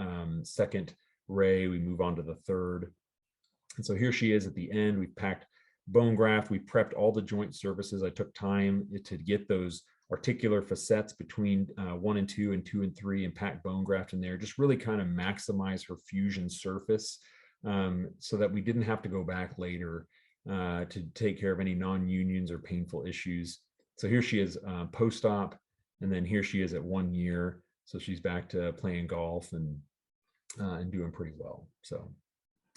second ray, we move on to the third. And so here she is at the end. We've packed bone graft. We prepped all the joint surfaces. I took time to get those articular facets between 1 and 2 and 2 and 3 and pack bone graft in there, just really kind of maximize her fusion surface so that we didn't have to go back later to take care of any non-unions or painful issues. So here she is post-op, and then here she is at 1 year. So she's back to playing golf and doing pretty well. So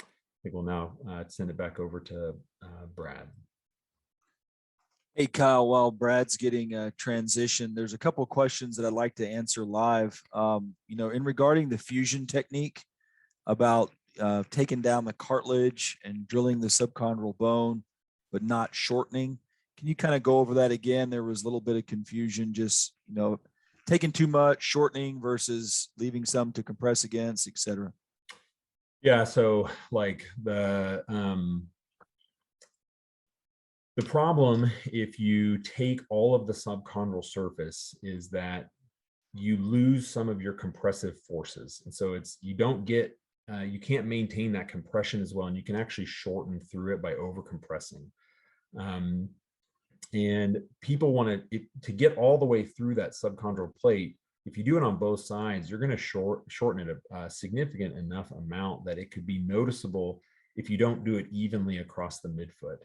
I think we'll now send it back over to Brad. Hey, Kyle, while Brad's getting a transition, there's a couple of questions that I'd like to answer live. In regarding the fusion technique about taking down the cartilage and drilling the subchondral bone, but not shortening. Can you kind of go over that again? There was a little bit of confusion, just, taking too much, shortening versus leaving some to compress against, et cetera. Yeah. So like the problem, if you take all of the subchondral surface, is that you lose some of your compressive forces. And so you don't get, you can't maintain that compression as well. And you can actually shorten through it by over compressing. And people want to get all the way through that subchondral plate. If you do it on both sides, you're going to shorten it a significant enough amount that it could be noticeable if you don't do it evenly across the midfoot.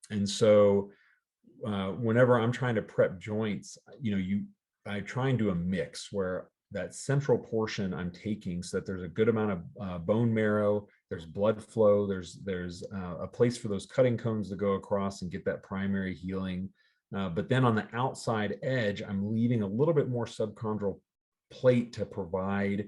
And so whenever I'm trying to prep joints, I try and do a mix where that central portion I'm taking so that there's a good amount of bone marrow, there's blood flow, there's a place for those cutting cones to go across and get that primary healing. But then on the outside edge, I'm leaving a little bit more subchondral plate to provide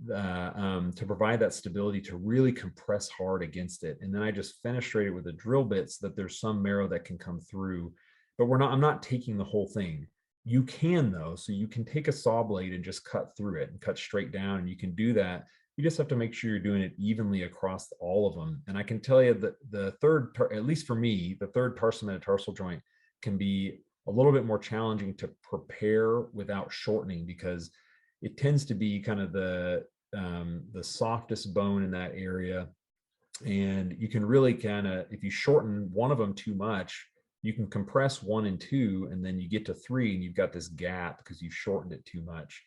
that stability to really compress hard against it. And then I just fenestrate it with a drill bit so that there's some marrow that can come through. But I'm not taking the whole thing. You can though, so you can take a saw blade and just cut through it and cut straight down, and you can do that. You just have to make sure you're doing it evenly across all of them. And I can tell you that the third, at least for me, the third tarsometatarsal joint can be a little bit more challenging to prepare without shortening, because it tends to be kind of the softest bone in that area. And you can really kind of, if you shorten one of them too much, you can compress 1 and 2, and then you get to 3 and you've got this gap because you've shortened it too much.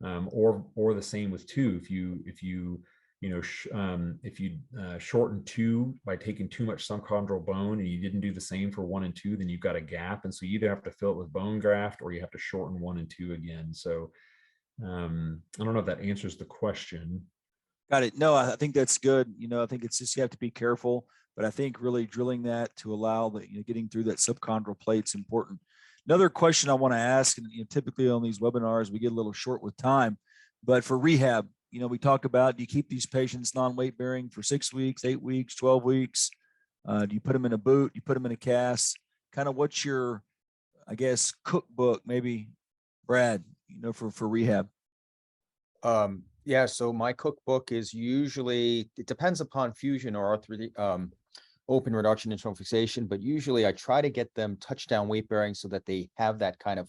Or the same with 2. If you shorten 2 by taking too much subchondral bone and you didn't do the same for 1 and 2, then you've got a gap. And so you either have to fill it with bone graft or you have to shorten 1 and 2 again. So I don't know if that answers the question. Got it. No, I think that's good. I think it's just you have to be careful, but I think really drilling that to allow the getting through that subchondral plate's important. Another question I want to ask, and typically on these webinars we get a little short with time, but for rehab, we talk about, do you keep these patients non-weight bearing for 6 weeks, 8 weeks, 12 weeks? Do you put them in a boot? You put them in a cast? Kind of what's your, I guess, cookbook, maybe, Brad, for rehab? Yeah, so my cookbook is usually, it depends upon fusion or open reduction internal fixation, but usually I try to get them touchdown weight bearing so that they have that kind of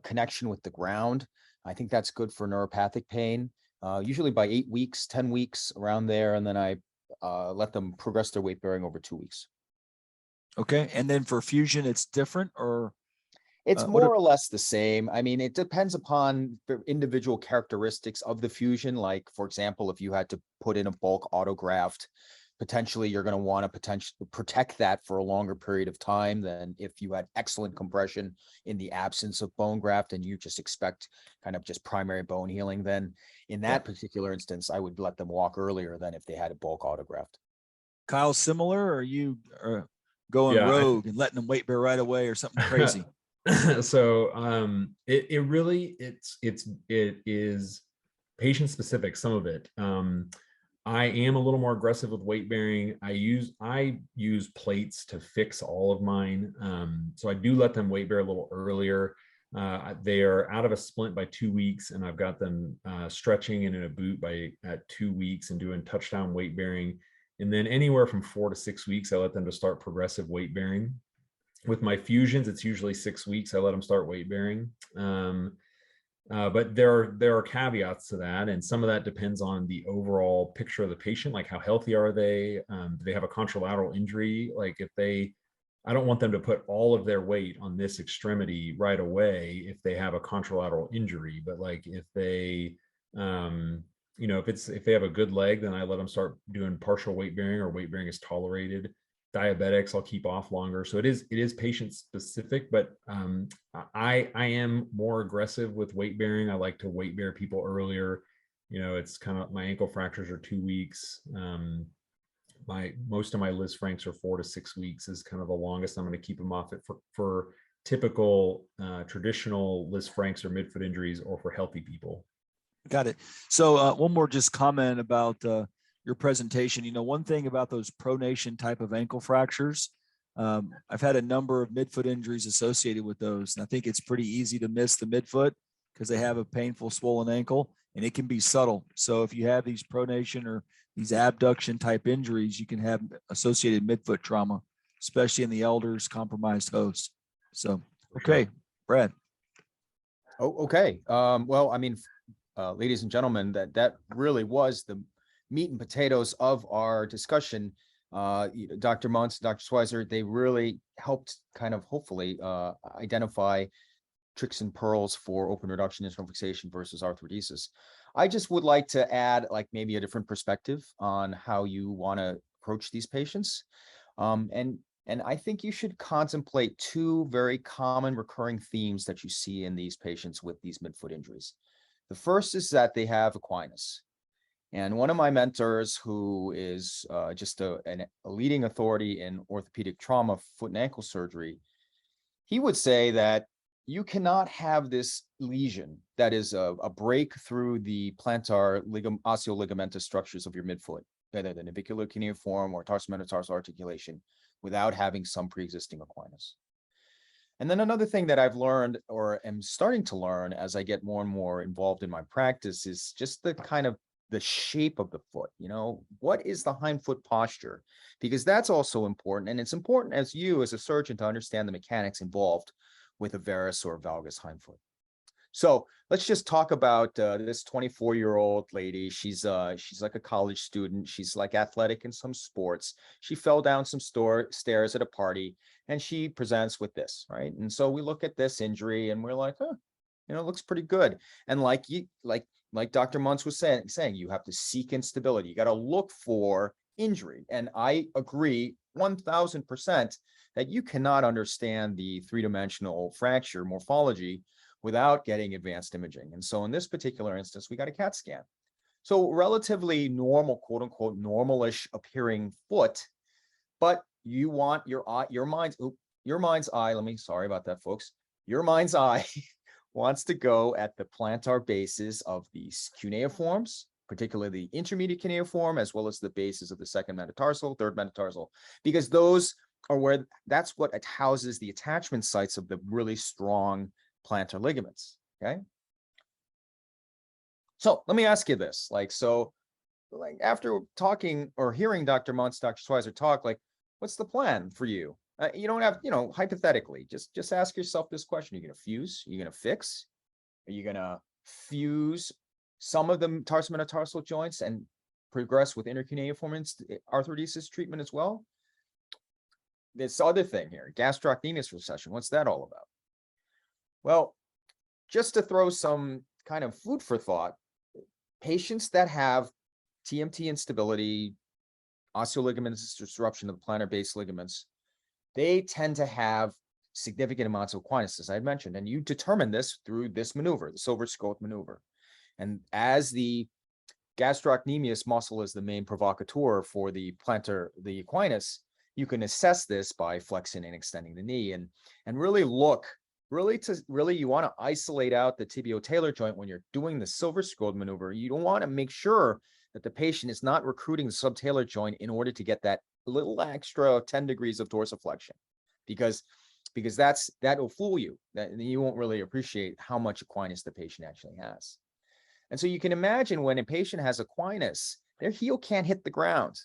connection with the ground. I think that's good for neuropathic pain. Usually by 8 weeks, 10 weeks, around there, and then I let them progress their weight bearing over 2 weeks. Okay, and then for fusion, it's different, or It's what? more or less the same. I mean, it depends upon the individual characteristics of the fusion. Like, for example, if you had to put in a bulk autograft, potentially you're going to want to potentially protect that for a longer period of time than if you had excellent compression in the absence of bone graft and you just expect kind of just primary bone healing. Then in that particular instance, I would let them walk earlier than if they had a bulk autograft. Kyle, similar, or are you going rogue and letting them weight bear right away or something crazy? So it is patient specific, some of it. I am a little more aggressive with weight bearing. I use plates to fix all of mine. So I do let them weight bear a little earlier. They are out of a splint by 2 weeks, and I've got them stretching and in a boot at 2 weeks and doing touchdown weight bearing. And then anywhere from 4 to 6 weeks, I let them to start progressive weight bearing. With my fusions, it's usually 6 weeks. I let them start weight bearing. But there are caveats to that, and some of that depends on the overall picture of the patient, like how healthy are they? Do they have a contralateral injury? Like I don't want them to put all of their weight on this extremity right away if they have a contralateral injury. But like if they, if they have a good leg, then I let them start doing partial weight bearing, or weight bearing is tolerated. Diabetics I'll keep off longer. So it is patient specific, but I am more aggressive with weight bearing. I like to weight bear people earlier. It's kind of, my ankle fractures are 2 weeks. Most of my Lisfrancs are 4 to 6 weeks is kind of the longest I'm going to keep them off it for typical traditional Lisfrancs or midfoot injuries, or for healthy people. Got it. So one more just comment about your presentation. One thing about those pronation type of ankle fractures, I've had a number of midfoot injuries associated with those. And I think it's pretty easy to miss the midfoot because they have a painful swollen ankle, and it can be subtle. So if you have these pronation or these abduction type injuries, you can have associated midfoot trauma, especially in the elders, compromised hosts. So, okay, Brad. Oh, okay. Well, I mean, ladies and gentlemen, that really was the meat and potatoes of our discussion. Dr. Muntz, Dr. Schweizer, they really helped kind of hopefully identify tricks and pearls for open reduction internal fixation versus arthrodesis. I just would like to add like maybe a different perspective on how you want to approach these patients. And I think you should contemplate 2 very common recurring themes that you see in these patients with these midfoot injuries. The first is that they have equinus. And one of my mentors, who is just a leading authority in orthopedic trauma, foot and ankle surgery, he would say that you cannot have this lesion that is a break through the plantar osteoligamentous structures of your midfoot, whether the navicular cuneiform or tarsometatarsal articulation, without having some pre-existing equinus. And then another thing that I've learned, or am starting to learn as I get more and more involved in my practice, is just the kind of the shape of the foot. What is the hindfoot posture? Because that's also important. And it's important as you, as a surgeon, to understand the mechanics involved with a varus or valgus hindfoot. So let's just talk about this 24-year-old lady. She's like a college student. She's like athletic in some sports. She fell down some stairs at a party, and she presents with this, right? And so we look at this injury and we're like, it looks pretty good. And like Dr. Muntz was saying, you have to seek instability. You got to look for injury. And I agree 1000% that you cannot understand the 3-dimensional fracture morphology without getting advanced imaging. And so in this particular instance, we got a CAT scan. So relatively normal, quote unquote, normalish appearing foot, but you want your mind's eye, sorry about that, folks. Your mind's eye wants to go at the plantar bases of these cuneiforms, particularly the intermediate cuneiform, as well as the bases of the second metatarsal, third metatarsal, because those are where that's what houses the attachment sites of the really strong plantar ligaments. Okay. So let me ask you this, like after talking or hearing Dr. Muntz, Dr. Schweizer talk, like, what's the plan for you? You don't have, hypothetically, just ask yourself this question. Are you going to fuse? Are you going to fix? Are you going to fuse some of the tarsometatarsal joints and progress with intercuneiform arthrodesis treatment as well? This other thing here, gastrocnemius recession, what's that all about? Well, just to throw some kind of food for thought, patients that have TMT instability, osteoligamentous disruption of the plantar base ligaments, they tend to have significant amounts of Aquinas, as I had mentioned, and you determine this through this maneuver, the silver scroll maneuver. And as the gastrocnemius muscle is the main provocateur for the Aquinas, you can assess this by flexing and extending the knee, and really you want to isolate out the tibio-talar joint when you're doing the silver scroll maneuver. You don't want to make sure that the patient is not recruiting the subtalar joint in order to get that little extra 10 degrees of dorsiflexion, because that will fool you. That you won't really appreciate how much Aquinas the patient actually has. And so you can imagine when a patient has Aquinas, their heel can't hit the ground.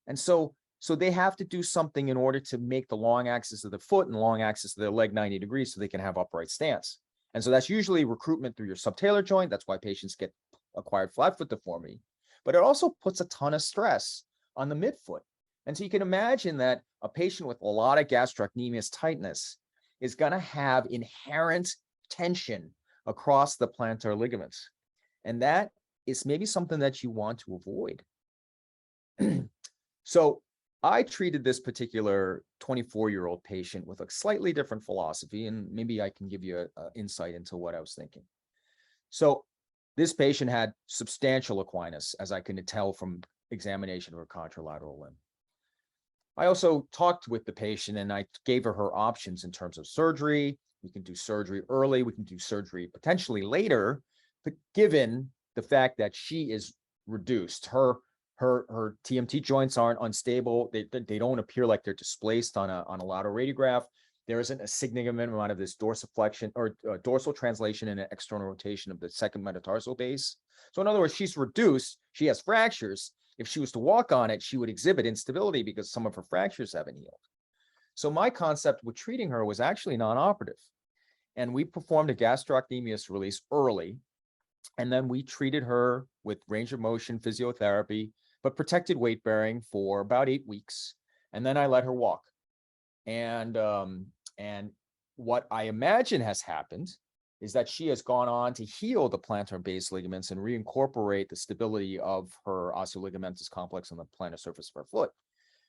And so they have to do something in order to make the long axis of the foot and long axis of their leg 90 degrees so they can have upright stance. And so that's usually recruitment through your subtalar joint. That's why patients get acquired flat foot deformity. But it also puts a ton of stress on the midfoot. And so you can imagine that a patient with a lot of gastrocnemius tightness is going to have inherent tension across the plantar ligaments. And that is maybe something that you want to avoid. So I treated this particular 24-year-old patient with a slightly different philosophy, and maybe I can give you an insight into what I was thinking. So this patient had substantial Aquinas, as I can tell from examination of her contralateral limb. I also talked with the patient and I gave her options in terms of surgery. We can do surgery early, we can do surgery potentially later, but given the fact that she is reduced, her TMT joints aren't unstable, they don't appear like they're displaced on a lateral radiograph. There isn't a significant amount of this dorsiflexion or dorsal translation and an external rotation of the second metatarsal base. So in other words, she's reduced, she has fractures. If she was to walk on it, she would exhibit instability because some of her fractures haven't healed. So my concept with treating her was actually non-operative. And we performed a gastrocnemius release early. And then we treated her with range of motion physiotherapy, but protected weight bearing for about 8 weeks. And then I let her walk. And what I imagine has happened is that she has gone on to heal the plantar base ligaments and reincorporate the stability of her osteoligamentous complex on the plantar surface of her foot.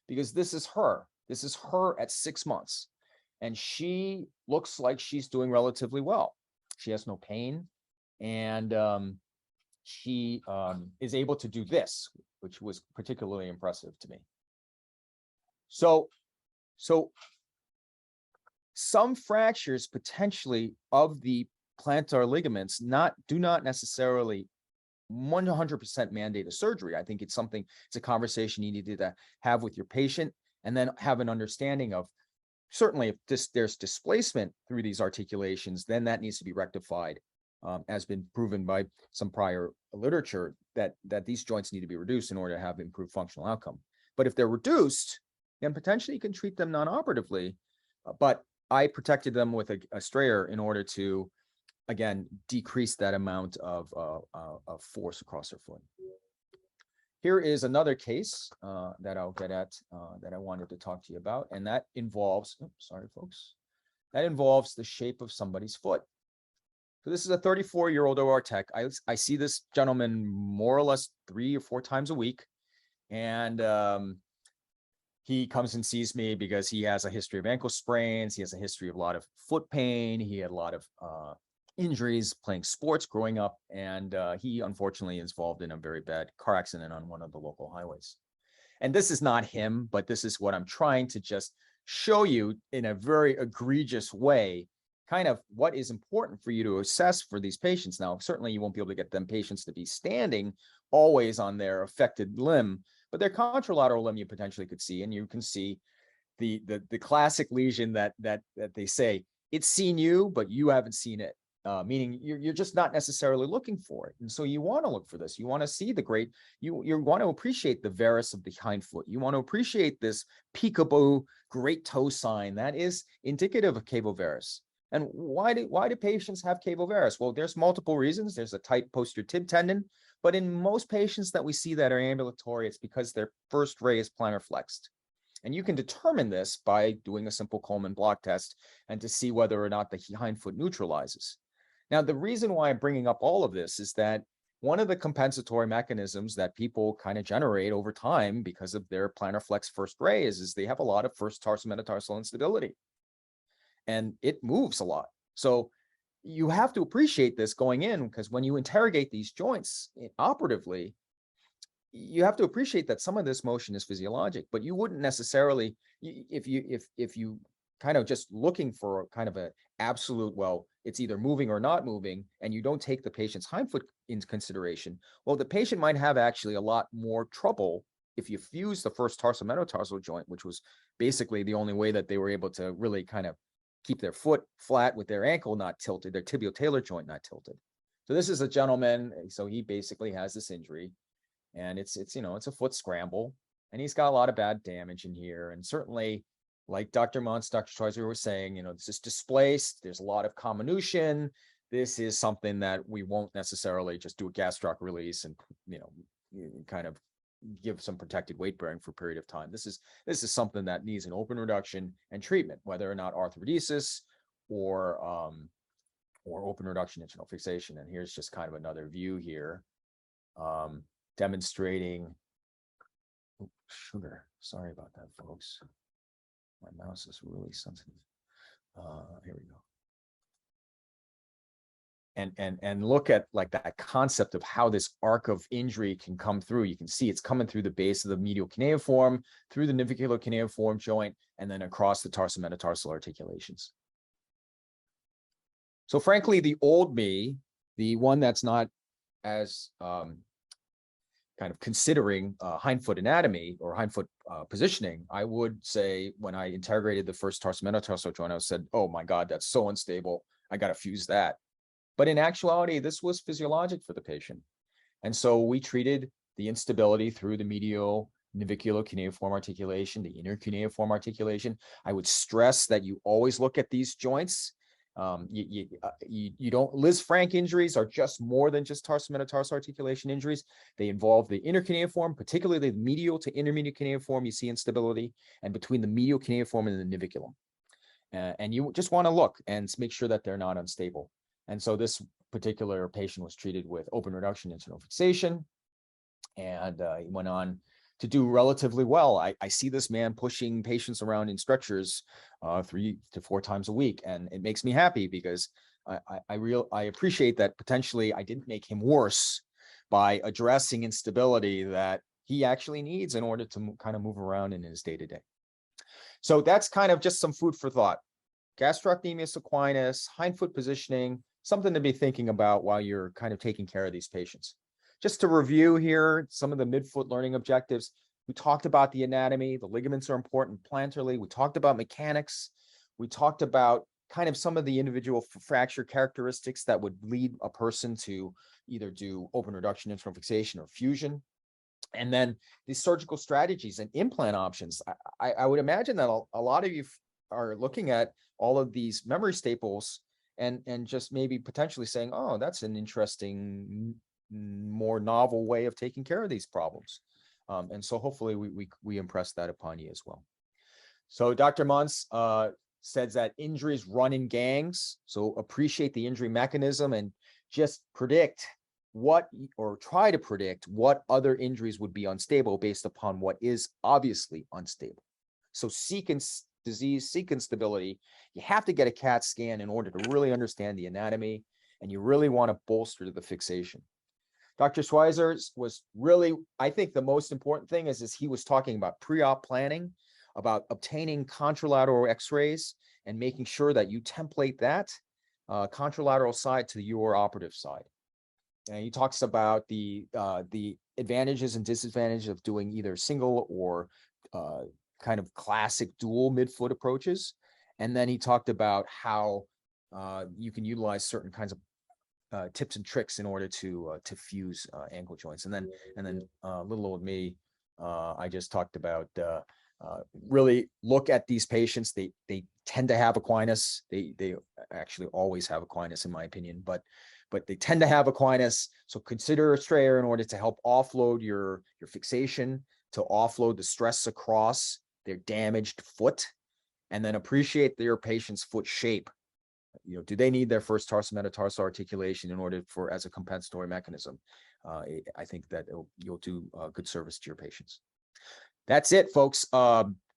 Because this is her at 6 months. And she looks like she's doing relatively well. She has no pain. And she is able to do this, which was particularly impressive to me. So some fractures potentially of the plantar ligaments do not necessarily 100% mandate a surgery. I think it's a conversation you need to have with your patient, and then have an understanding of, certainly if there's displacement through these articulations, then that needs to be rectified, has been proven by some prior literature that these joints need to be reduced in order to have improved functional outcome. But if they're reduced, then potentially you can treat them non-operatively, but I protected them with a strayer in order to, again, decrease that amount of force across their foot. Here is another case that I'll get at that I wanted to talk to you about, and that involves, sorry folks, that involves the shape of somebody's foot. So this is a 34-year-old OR tech. I see this gentleman more or less 3 or 4 times a week, and he comes and sees me because he has a history of ankle sprains. He has a history of a lot of foot pain. He had a lot of injuries playing sports growing up, and he unfortunately is involved in a very bad car accident on one of the local highways. And this is not him, but this is what I'm trying to just show you in a very egregious way, kind of what is important for you to assess for these patients. Now, certainly you won't be able to get them patients to be standing always on their affected limb, but their contralateral limb you potentially could see, and you can see the classic lesion that they say, it's seen you, but you haven't seen it. Meaning you're just not necessarily looking for it. And so you want to look for this. You want to see the great, you want to appreciate the varus of the hindfoot. You want to appreciate this peekaboo great toe sign that is indicative of cavovarus. And why do patients have cavovarus? Well, there's multiple reasons. There's a tight posterior tib tendon, but in most patients that we see that are ambulatory, it's because their first ray is plantar flexed. And you can determine this by doing a simple Coleman block test and to see whether or not the hindfoot neutralizes. Now, the reason why I'm bringing up all of this is that one of the compensatory mechanisms that people kind of generate over time because of their plantar flex first ray is they have a lot of first tarsometatarsal instability. And it moves a lot. So you have to appreciate this going in, because when you interrogate these joints operatively, you have to appreciate that some of this motion is physiologic, but you wouldn't necessarily, if you kind of just looking for kind of an absolute, well, it's either moving or not moving, and you don't take the patient's hindfoot into consideration, well, the patient might have actually a lot more trouble if you fuse the first tarsometatarsal joint, which was basically the only way that they were able to really kind of keep their foot flat with their ankle not tilted, their tibial-talar joint not tilted. So this is a gentleman, so he basically has this injury, and it's a foot scramble, and he's got a lot of bad damage in here, and certainly, like Dr. Muntz, Dr. Schweizer were saying, this is displaced. There's a lot of comminution. This is something that we won't necessarily just do a gastroc release and, kind of give some protected weight bearing for a period of time. This is something that needs an open reduction and treatment, whether or not arthrodesis or open reduction internal fixation. And here's just kind of another view here, demonstrating. Sugar. Sorry about that, folks. My mouse is really sensitive. Here we go. And look at like that concept of how this arc of injury can come through. You can see it's coming through the base of the medial cuneiform, through the navicular cuneiform joint, and then across the tarsometatarsal articulations. So frankly, the old me, the one that's not as kind of considering hindfoot anatomy or hindfoot positioning, I would say when I integrated the first tarsometatarsal joint, I said, oh my God, that's so unstable. I got to fuse that. But in actuality, this was physiologic for the patient. And so we treated the instability through the medial navicular cuneiform articulation, the intercuneiform articulation. I would stress that you always look at these joints. You don't, Lisfranc injuries are just more than just tarsometatarsal articulation injuries. They involve the intercuneiform, particularly the medial to intermediate cuneiform. You see instability, and between the medial cuneiform and the naviculum. And you just want to look and make sure that they're not unstable. And so this particular patient was treated with open reduction internal fixation, and he went on to do relatively well. I see this man pushing patients around in stretchers 3 to 4 times a week, and it makes me happy because I appreciate that potentially I didn't make him worse by addressing instability that he actually needs in order to kind of move around in his day-to-day. So that's kind of just some food for thought. Gastrocnemius equinus, hindfoot positioning, something to be thinking about while you're kind of taking care of these patients. Just to review here, some of the midfoot learning objectives. We talked about the anatomy, the ligaments are important plantarly. We talked about mechanics. We talked about kind of some of the individual fracture characteristics that would lead a person to either do open reduction internal fixation or fusion. And then these surgical strategies and implant options. I would imagine that a lot of you are looking at all of these memory staples and just maybe potentially saying, oh, that's an interesting, more novel way of taking care of these problems. And so hopefully we impress that upon you as well. So Dr. Muntz says that injuries run in gangs. So appreciate the injury mechanism and just predict try to predict what other injuries would be unstable based upon what is obviously unstable. So disease, seek instability. You have to get a CAT scan in order to really understand the anatomy. and you really want to bolster the fixation. Dr. Schweizer was really, I think the most important thing is he was talking about pre-op planning, about obtaining contralateral x-rays and making sure that you template that contralateral side to your operative side. And he talks about the advantages and disadvantages of doing either single or kind of classic dual midfoot approaches. And then he talked about how you can utilize certain kinds of tips and tricks in order to fuse ankle joints. And then little old me, I just talked about really look at these patients. They tend to have Aquinas. They actually always have Aquinas, in my opinion, but they tend to have Aquinas. So consider a strayer in order to help offload your fixation, to offload the stress across their damaged foot, and then appreciate your patient's foot shape. Do they need their first tarsometatarsal articulation in order as a compensatory mechanism? I think that you'll do good service to your patients. That's it, folks.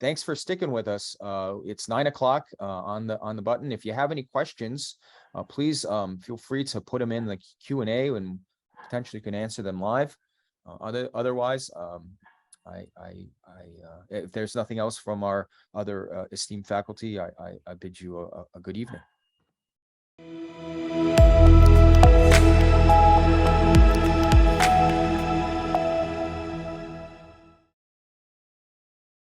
Thanks for sticking with us. It's 9 o'clock on the button. If you have any questions, please feel free to put them in the Q&A and potentially can answer them live. Otherwise, if there's nothing else from our other esteemed faculty, I bid you a good evening.